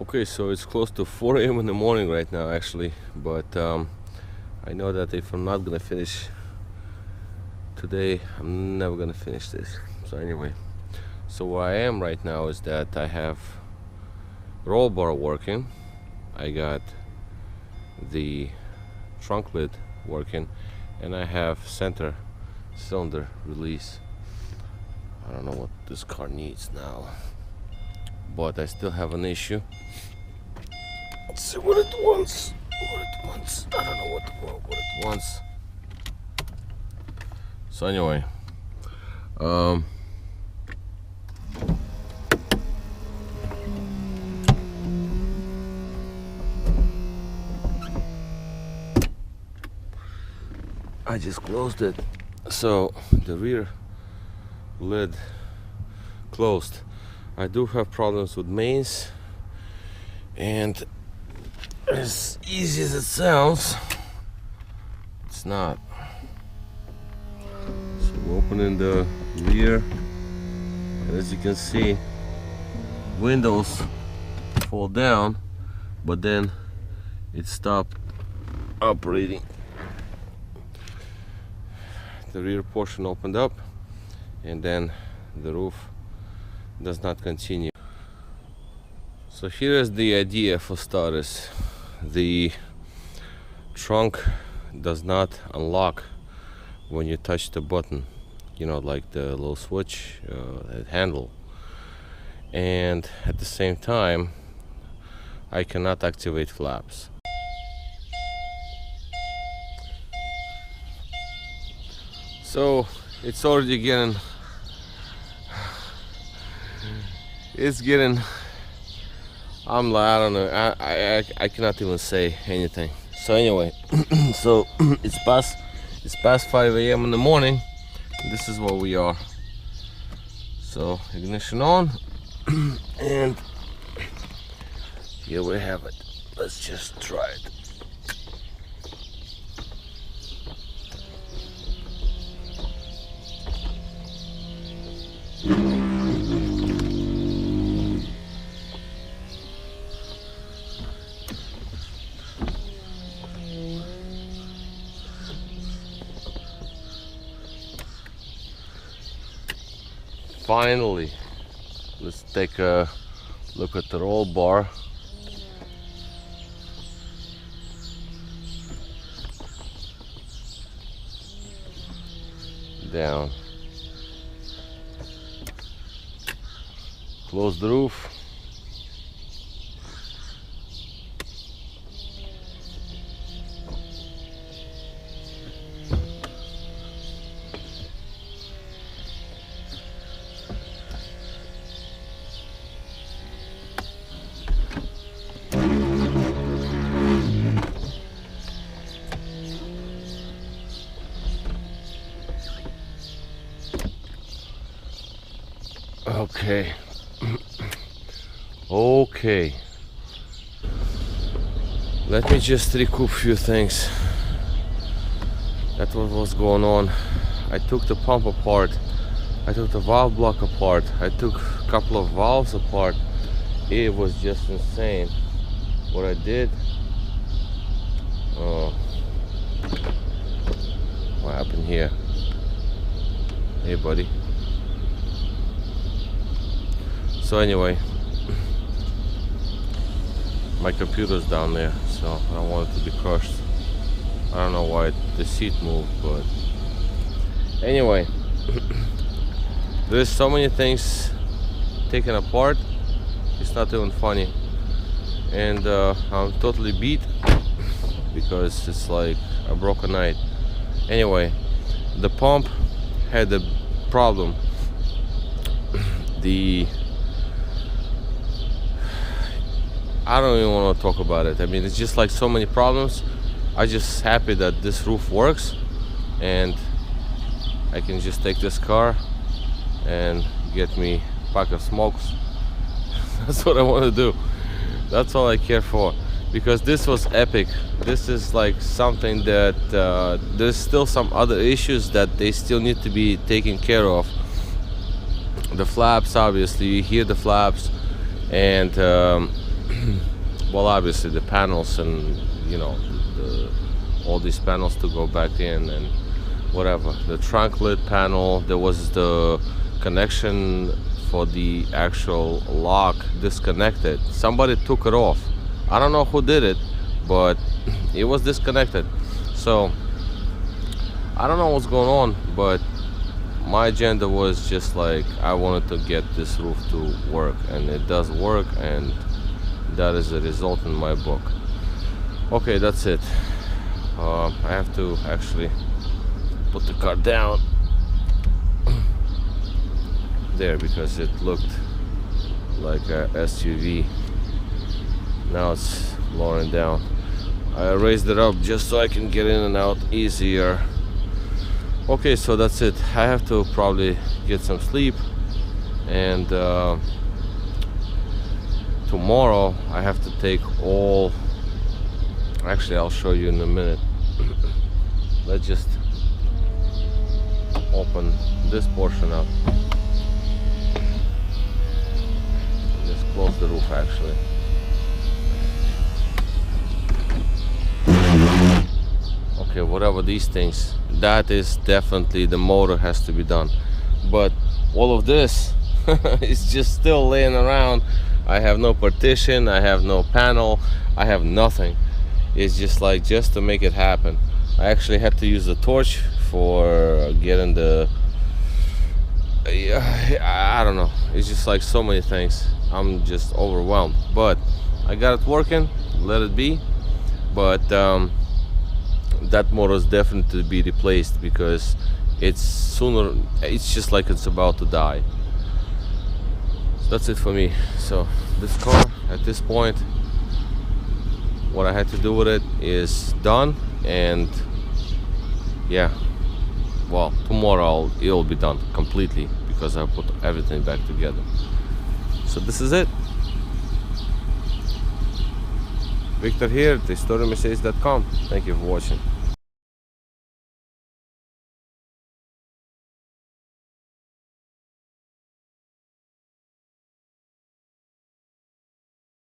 Okay, so it's close to 4 a.m. in the morning right now actually, but I know that if I'm not gonna finish today, I'm never gonna finish this. So anyway, so where I am right now is that I have roll bar working, I got the trunk lid working, and I have center cylinder release. I don't know what this car needs now, but I still have an issue. Let's see what it wants. I don't know what it wants. So anyway, I just closed it, so the rear lid closed. I do have problems with mains, and as easy as it sounds, it's not. So we're opening the rear, and as you can see, windows fall down, but then it stopped operating. The rear portion opened up, and then the roof does not continue. So here is the idea for starters. The trunk does not unlock when you touch the button, you know, like the little switch handle, and at the same time I cannot activate flaps. So it's already getting, I'm like, I don't know, I cannot even say anything. So anyway, so it's past 5 a.m. in the morning. This is where we are. So ignition on, and here we have it. Let's just try it. Finally, let's take a look at the roll bar. Down. Close the roof. Okay. Okay. Let me just recoup a few things. That's what was going on. I took the pump apart. I took the valve block apart. I took a couple of valves apart. It was just insane what I did. Oh, what happened here? Hey, buddy. So anyway, my computer's down there, so I don't want it to be crushed. I don't know why the seat moved, but anyway, there's so many things taken apart, it's not even funny. And I'm totally beat because it's like a broken night. Anyway, the pump had a problem. I don't even want to talk about it. I mean, it's just like so many problems. I'm just happy that this roof works, and I can just take this car and get me a pack of smokes. That's what I want to do. That's all I care for, because this was epic. This is like something that there's still some other issues that they still need to be taken care of. The flaps, obviously, you hear the flaps, and well, obviously the panels and all these panels to go back in and whatever. The trunk lid panel, there was the connection for the actual lock disconnected. Somebody took it off. I don't know who did it, but it was disconnected. So I don't know what's going on, but my agenda was just like, I wanted to get this roof to work, and it does work, and that is the result in my book. Okay, that's it. I have to actually put the car down there because it looked like a SUV. Now it's lowering down. I raised it up just so I can get in and out easier. Okay, so that's it. I have to probably get some sleep, and tomorrow I have to take all, actually I'll show you in a minute. Let's just open this portion up. Just close the roof actually. Okay, whatever these things, that is definitely, the motor has to be done, but all of this is just still laying around. I have no partition, I have no panel, I have nothing. It's just like, just to make it happen. I actually had to use the torch for getting the, I don't know, it's just like so many things. I'm just overwhelmed, but I got it working, let it be. But that motor is definitely to be replaced because it's just like it's about to die. So that's it for me. So this car, at this point, what I had to do with it is done, and yeah, well, tomorrow it'll be done completely because I put everything back together. So this is it. Victor here at thestorymercedes.com. Thank you for watching.